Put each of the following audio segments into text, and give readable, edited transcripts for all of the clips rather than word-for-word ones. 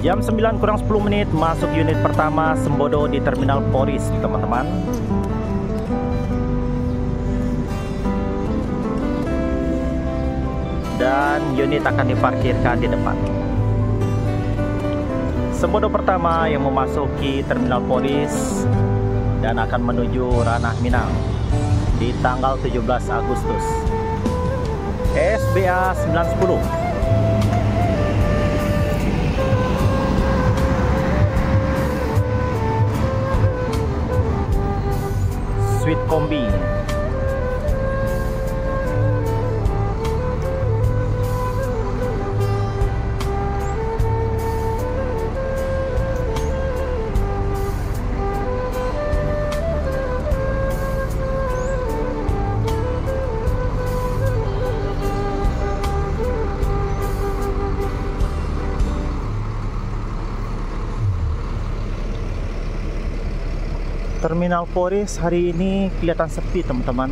Jam 9 kurang 10 menit masuk unit pertama Sembodo di Terminal Poris, teman-teman. Dan unit akan diparkirkan di depan. Sembodo pertama yang memasuki Terminal Poris dan akan menuju Ranah Minang di tanggal 17 Agustus. SBA 910. Sweet Kombi. Terminal Poris hari ini kelihatan sepi, teman-teman.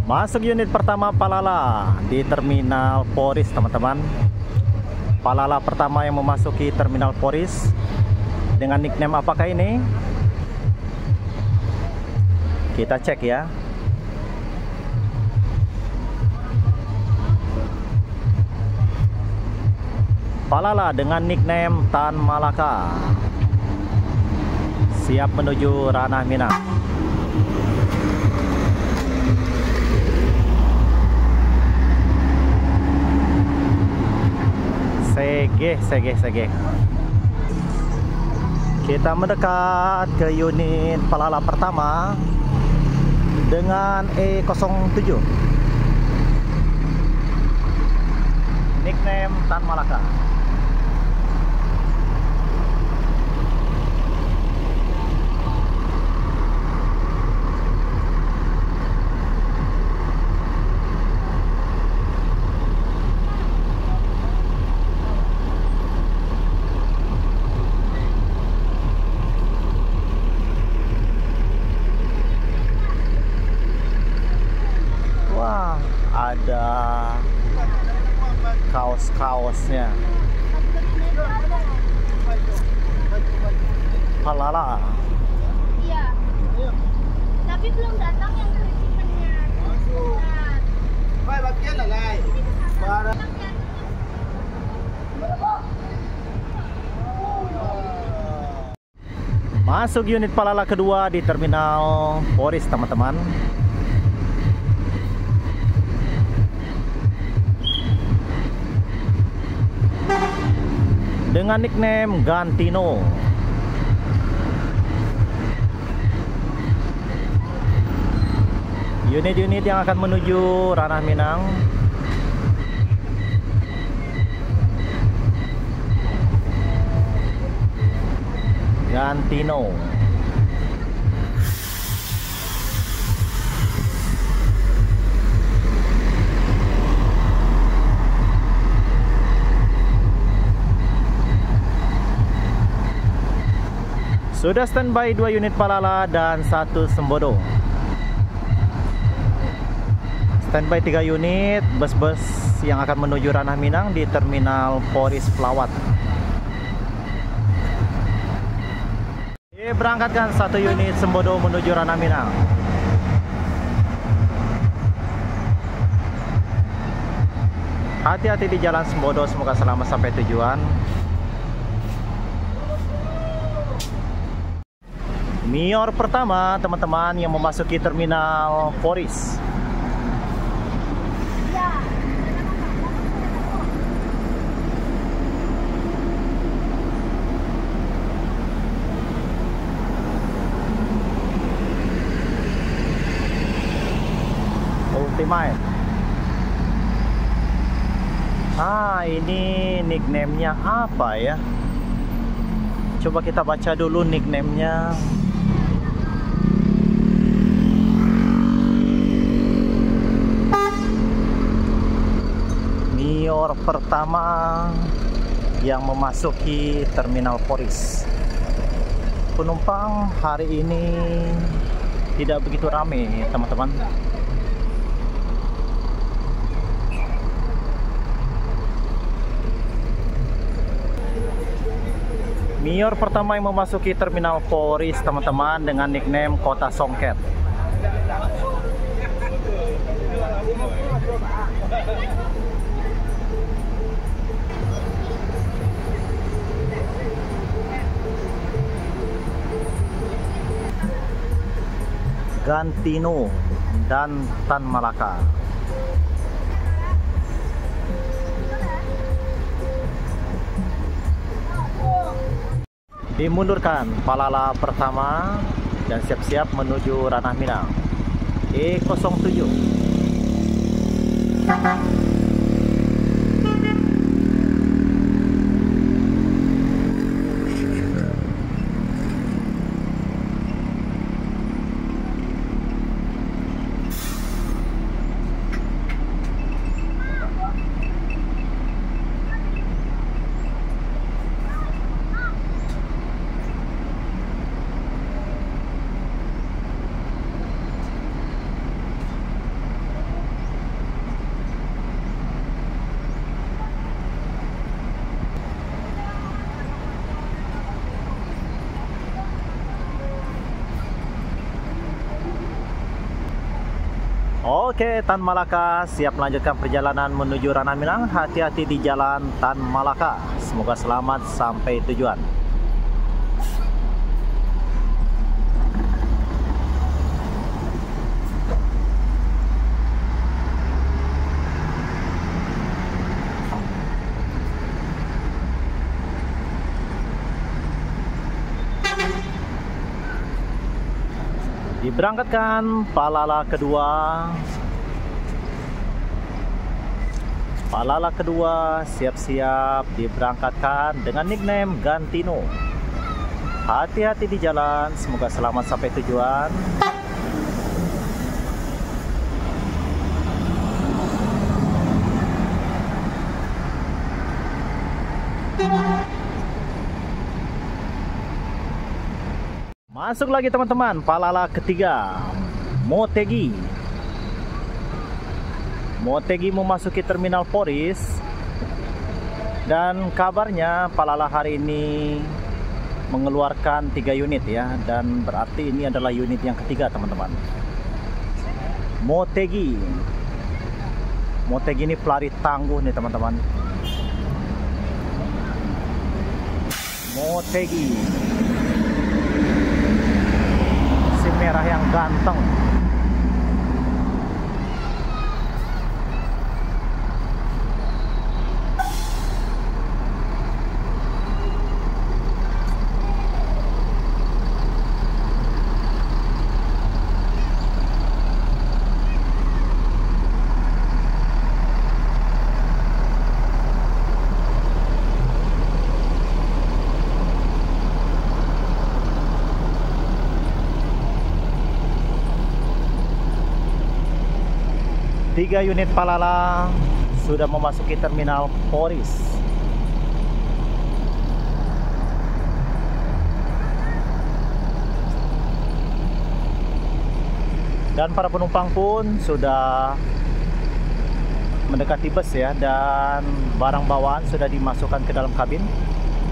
Masuk unit pertama Palala di Terminal Poris, teman-teman. Palala pertama yang memasuki Terminal Poris dengan nickname apakah ini? Kita cek ya. Palala dengan nickname Tan Malaka siap menuju Ranah Minang. Sege. Kita mendekat ke unit Palala pertama dengan E07 nickname Tan Malaka. Ada kaos-kaosnya Palala. Iya. Tapi belum datang yang kritikannya. Bagian lah, Masuk unit Palala kedua di Terminal Poris, teman-teman. Dengan nickname Gantino. Unit-unit yang akan menuju Ranah Minang. Gantino. Sudah standby 2 unit Palala dan 1 Sembodo. Standby 3 unit bus-bus yang akan menuju Ranah Minang di Terminal Poris Pelawat. Berangkatkan 1 unit Sembodo menuju Ranah Minang. Hati-hati di jalan Sembodo, semoga selamat sampai tujuan. Mior pertama, teman-teman, yang memasuki Terminal Poris. Ultimate. Ini nickname-nya apa ya? Coba kita baca dulu nickname-nya. Mior pertama yang memasuki Terminal Poris. Penumpang hari ini tidak begitu ramai teman-teman. Mior pertama yang memasuki Terminal Poris teman-teman dengan nickname Kota Songket. Gantino dan Tan Malaka. Dimundurkan Palala pertama dan siap-siap menuju Ranah Minang. E07. Oke, Tan Malaka siap melanjutkan perjalanan menuju Ranah Minang. Hati-hati di jalan Tan Malaka. Semoga selamat sampai tujuan. Diberangkatkan Palala kedua. Palala kedua siap-siap diberangkatkan dengan nickname Gantino. Hati-hati di jalan, semoga selamat sampai tujuan. Masuk lagi teman-teman, Palala ketiga, Motegi. Motegi memasuki Terminal Poris. Dan kabarnya Palala hari ini mengeluarkan 3 unit ya. Dan berarti ini adalah unit yang ketiga teman-teman. Motegi. Motegi ini pelari tangguh nih teman-teman. Motegi. Si merah yang ganteng. Tiga unit Palala sudah memasuki Terminal Poris. Dan para penumpang pun sudah mendekati bus ya, dan barang bawaan sudah dimasukkan ke dalam kabin,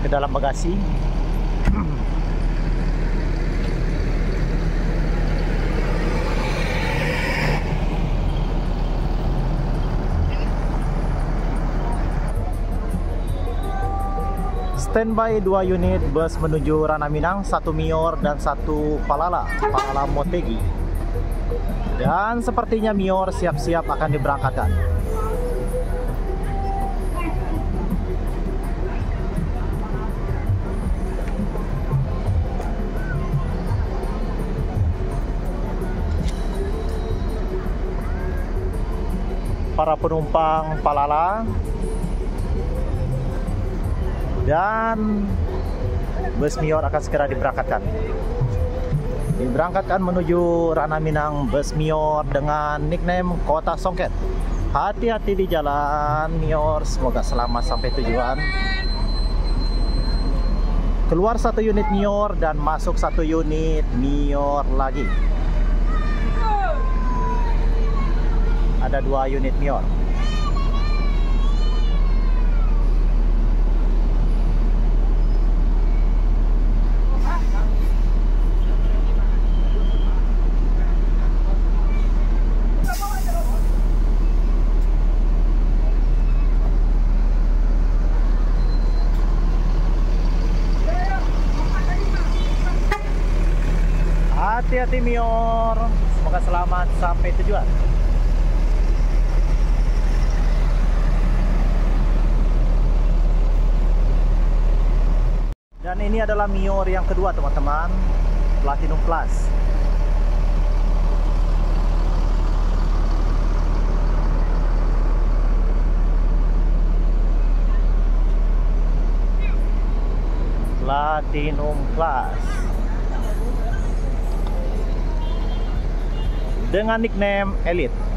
ke dalam bagasi. Standby 2 unit bus menuju Ranah Minang, 1 Mior dan 1 Palala, Palala Motegi. Dan sepertinya Mior siap-siap akan diberangkatkan. Para penumpang Palala dan bus Mior akan segera diberangkatkan. Diberangkatkan menuju Ranah Minang bus Mior dengan nickname Kota Songket. Hati-hati di jalan Mior, semoga selamat sampai tujuan. Keluar 1 unit Mior dan masuk 1 unit Mior lagi. ada 2 unit Mior. Hati-hati Mior, semoga selamat sampai tujuan. Dan ini adalah Mior yang kedua teman-teman, Platinum Plus. Platinum Plus dengan nickname Elite.